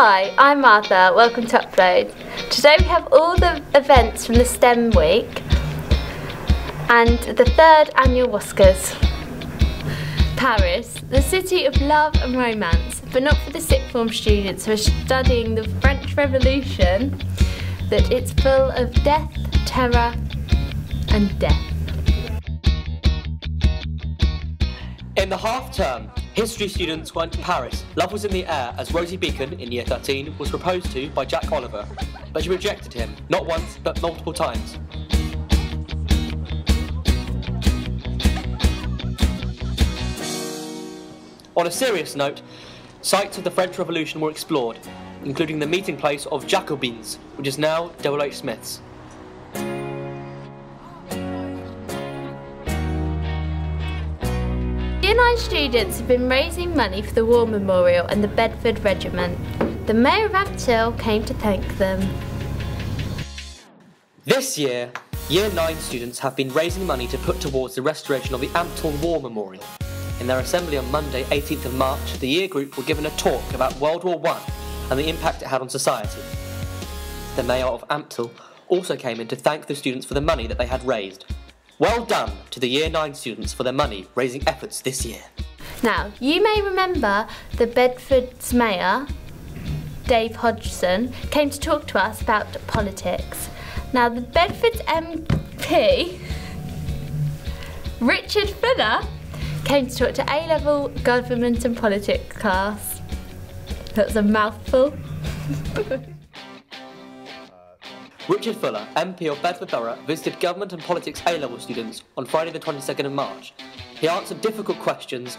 Hi, I'm Martha, welcome to Upload. Today we have all the events from the STEM week and the 3rd annual Oscars. Paris, the city of love and romance, but not for the sixth form students who are studying the French Revolution, that it's full of death, terror and death. In the half-term, history students went to Paris. Love was in the air as Rosie Beacon, in Year 13, was proposed to by Jack Oliver, but she rejected him, not once, but multiple times. On a serious note, sites of the French Revolution were explored, including the meeting place of Jacobins, which is now W.H. Smith's. Year 9 students have been raising money for the War Memorial and the Bedford Regiment. The Mayor of Ampthill came to thank them. This year, Year 9 students have been raising money to put towards the restoration of the Ampthill War Memorial. In their assembly on Monday, 18th of March, the year group were given a talk about World War I and the impact it had on society. The Mayor of Ampthill also came in to thank the students for the money that they had raised. Well done to the Year 9 students for their money-raising efforts this year. Now, you may remember the Bedford's Mayor, Dave Hodgson, came to talk to us about politics. Now, the Bedford's MP, Richard Fuller, came to talk to A-level government and politics class. That's a mouthful. Richard Fuller, MP of Bedford Borough, visited Government and Politics A-level students on Friday the 22nd of March. He answered difficult questions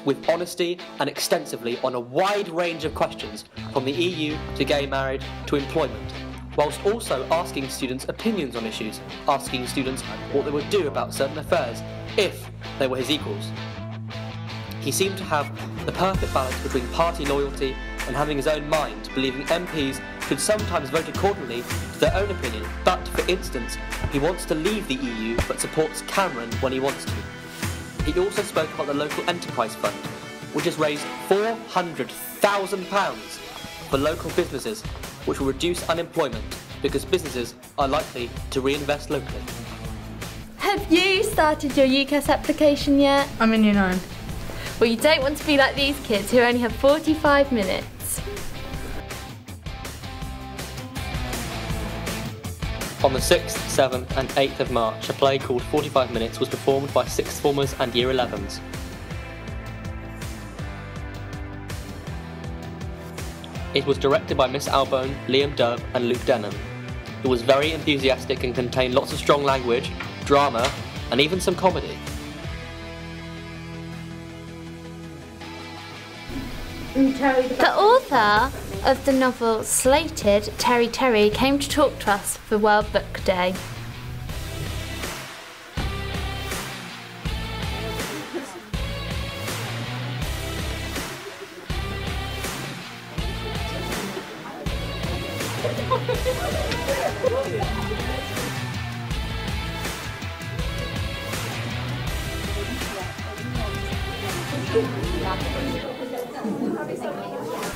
with honesty and extensively on a wide range of questions, from the EU to gay marriage to employment, whilst also asking students opinions on issues, asking students what they would do about certain affairs if they were his equals. He seemed to have the perfect balance between party loyalty and having his own mind, believing MPs should sometimes vote accordingly to their own opinion, but, for instance, he wants to leave the EU but supports Cameron when he wants to. He also spoke about the local enterprise fund, which has raised £400,000 for local businesses, which will reduce unemployment because businesses are likely to reinvest locally. Have you started your UCAS application yet? I'm in Year 9. Well, you don't want to be like these kids who only have 45 minutes. On the 6th, 7th and 8th of March, a play called 45 Minutes was performed by 6th formers and Year 11s. It was directed by Miss Albone, Liam Dove and Luke Denham. It was very enthusiastic and contained lots of strong language, drama and even some comedy. The author of the novel Slated, Terry Terry, came to talk to us for World Book Day.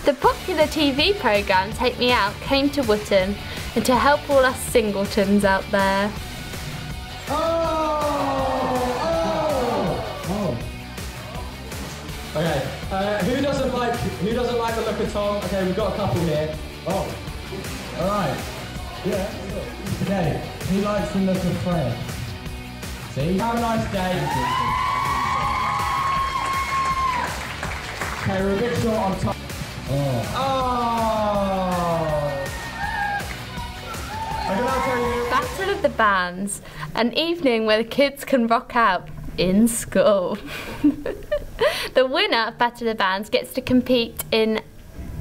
The popular TV programme Take Me Out came to Wootton and to help all us singletons out there. Okay, who doesn't like the look of Tom? Okay, we've got a couple here. Oh, all right. Yeah. Okay, he likes the look of Fred. See? Have a nice day. Okay, we're a bit short on time. Battle of the Bands, an evening where the kids can rock out in school. The winner of Battle of the Bands gets to compete in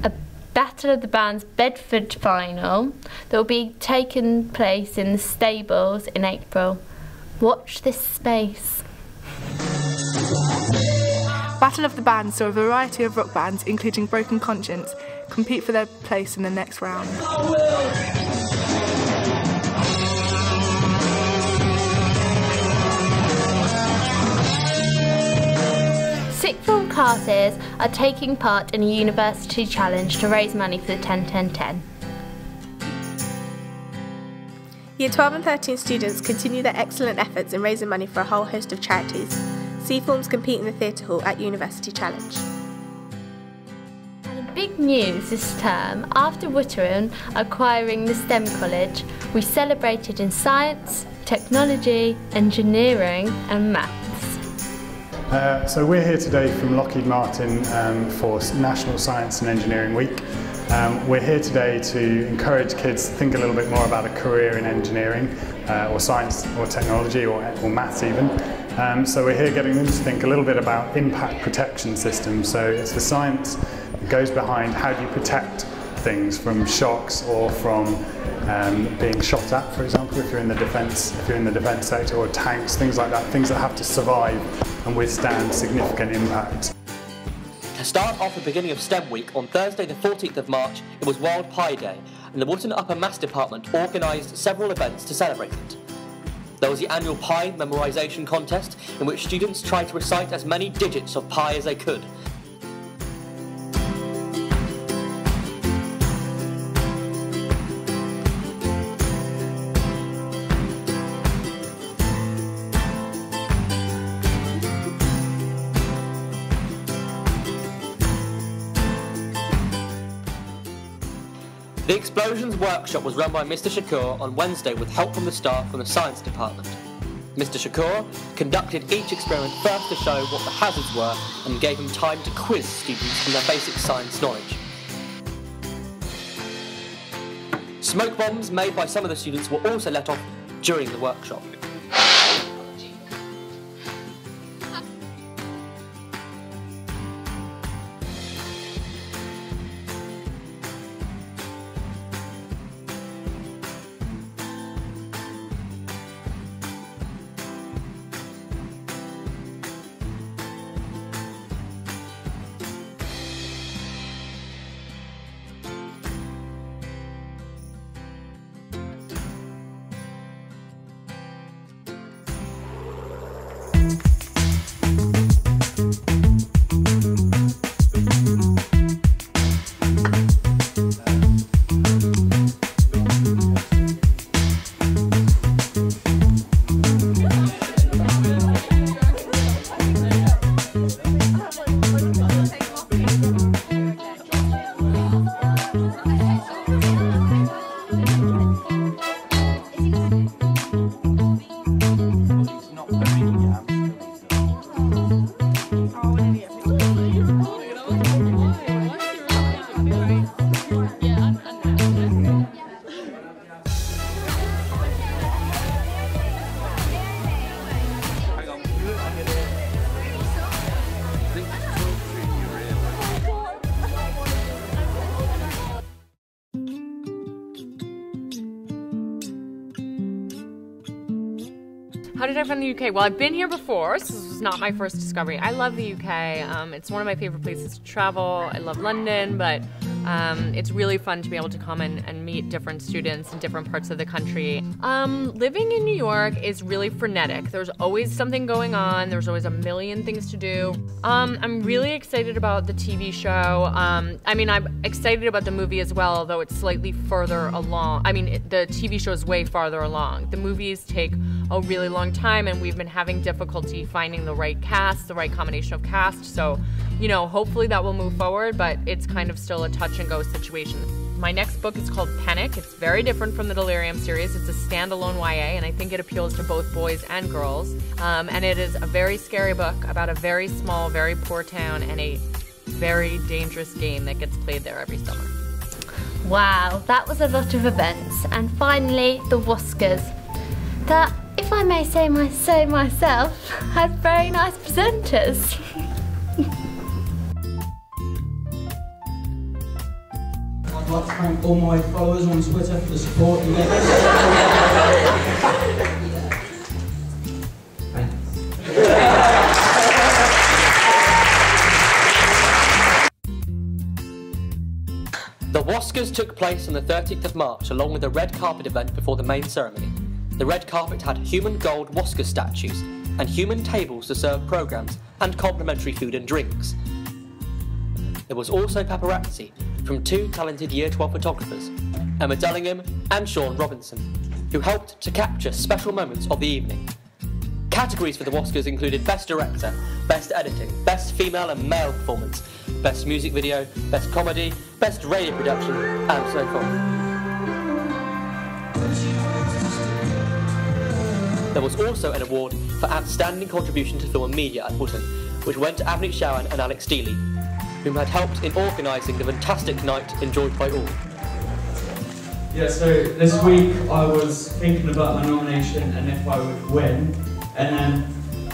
a Battle of the Bands Bedford final that will be taking place in the stables in April. Watch this space. Battle of the Bands saw a variety of rock bands, including Broken Conscience, compete for their place in the next round. Sixth form classes are taking part in a university challenge to raise money for the 10-10-10. Year 12 and 13 students continue their excellent efforts in raising money for a whole host of charities. C-Forms compete in the Theatre Hall at University Challenge. And in big news this term, after Whitterham acquiring the STEM College, we celebrated in science, technology, engineering and maths. So we're here today from Lockheed Martin for National Science and Engineering Week. We're here today to encourage kids to think a little bit more about a career in engineering or science or technology or maths even. So we're here getting them to think a little bit about impact protection systems. So it's the science that goes behind how do you protect things from shocks or from being shot at, for example, if you're in the defence sector, or tanks, things like that, things that have to survive and withstand significant impact. To start off the beginning of STEM Week, on Thursday the 14th of March, it was World Pie Day, and the Wootton Upper Maths Department organised several events to celebrate it. There was the annual Pi memorisation contest, in which students tried to recite as many digits of pi as they could. The Explosions workshop was run by Mr. Shakur on Wednesday with help from the staff from the science department. Mr. Shakur conducted each experiment first to show what the hazards were and gave them time to quiz students on their basic science knowledge. Smoke bombs made by some of the students were also let off during the workshop. How did I find the UK? Well, I've been here before, so this was not my first discovery. I love the UK. It's one of my favorite places to travel. I love London, but it's really fun to be able to come and meet different students in different parts of the country. Living in New York is really frenetic. There's always something going on. There's always a million things to do. I'm really excited about the TV show. I mean, I'm excited about the movie as well, although it's slightly further along. I mean, the TV show is way farther along. The movies take a really long time, and we've been having difficulty finding the right cast, the right combination of cast. So, you know, hopefully that will move forward, but it's kind of still a touch and go situation. My next book is called Panic. It's very different from the Delirium series. It's a standalone YA, and I think it appeals to both boys and girls. And it is a very scary book about a very small, very poor town and a very dangerous game that gets played there every summer. Wow, that was a lot of events. And finally, the Whiskers. That, if I may say myself, had very nice presenters. I'd like to thank all my followers on Twitter for the support and The Whiskers took place on the 13th of March along with a red carpet event before the main ceremony. The red carpet had human gold Whisker statues, and human tables to serve programmes and complimentary food and drinks. There was also paparazzi from 2 talented Year 12 photographers, Emma Dullingham and Sean Robinson, who helped to capture special moments of the evening. Categories for the Oscars included Best Director, Best Editing, Best Female and Male Performance, Best Music Video, Best Comedy, Best Radio Production, and so forth. There was also an award for Outstanding Contribution to Film and Media at Wootton, which went to Avnick Shawan and Alex Dealey, whom had helped in organising the fantastic night enjoyed by all. Yeah, so this week I was thinking about my nomination and if I would win, and then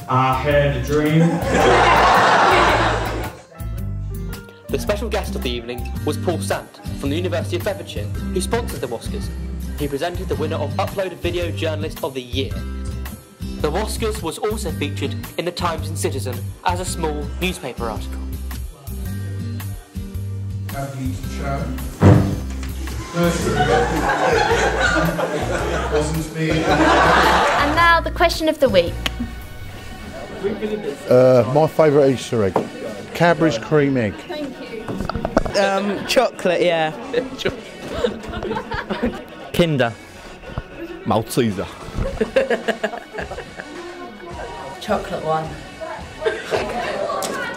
I had a dream. The special guest of the evening was Paul Sant from the University of Bedfordshire, who sponsored the Oscars. He presented the winner of Uploaded Video Journalist of the Year. The Oscars was also featured in the Times and Citizen as a small newspaper article. Wasn't me. And now the question of the week. My favourite Easter egg, Cadbury's cream egg. Chocolate, yeah. Kinder. Malteser. Chocolate one.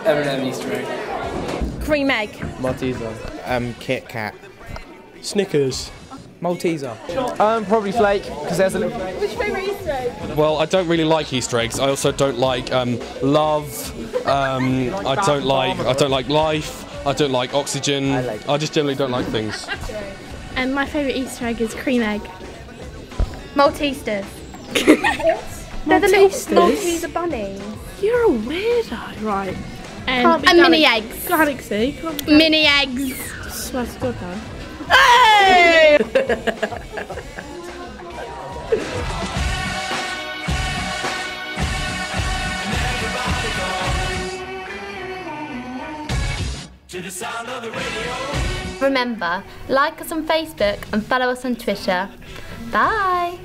M&M Easter egg. Cream egg. Malteser. Kit Kat. Snickers. Malteser. Probably Flake, because there's a little... Which favourite Easter egg? Well, I don't really like Easter eggs. I also don't like love. I don't like life. I don't like oxygen. I just generally don't like things. And my favourite Easter egg is cream egg. Maltesers. They're the little Malteser bunnies. You're a weirdo, right? And mini eggs. Galaxy. Mini eggs. Swear to God, man. Hey! Remember, like us on Facebook and follow us on Twitter. Bye!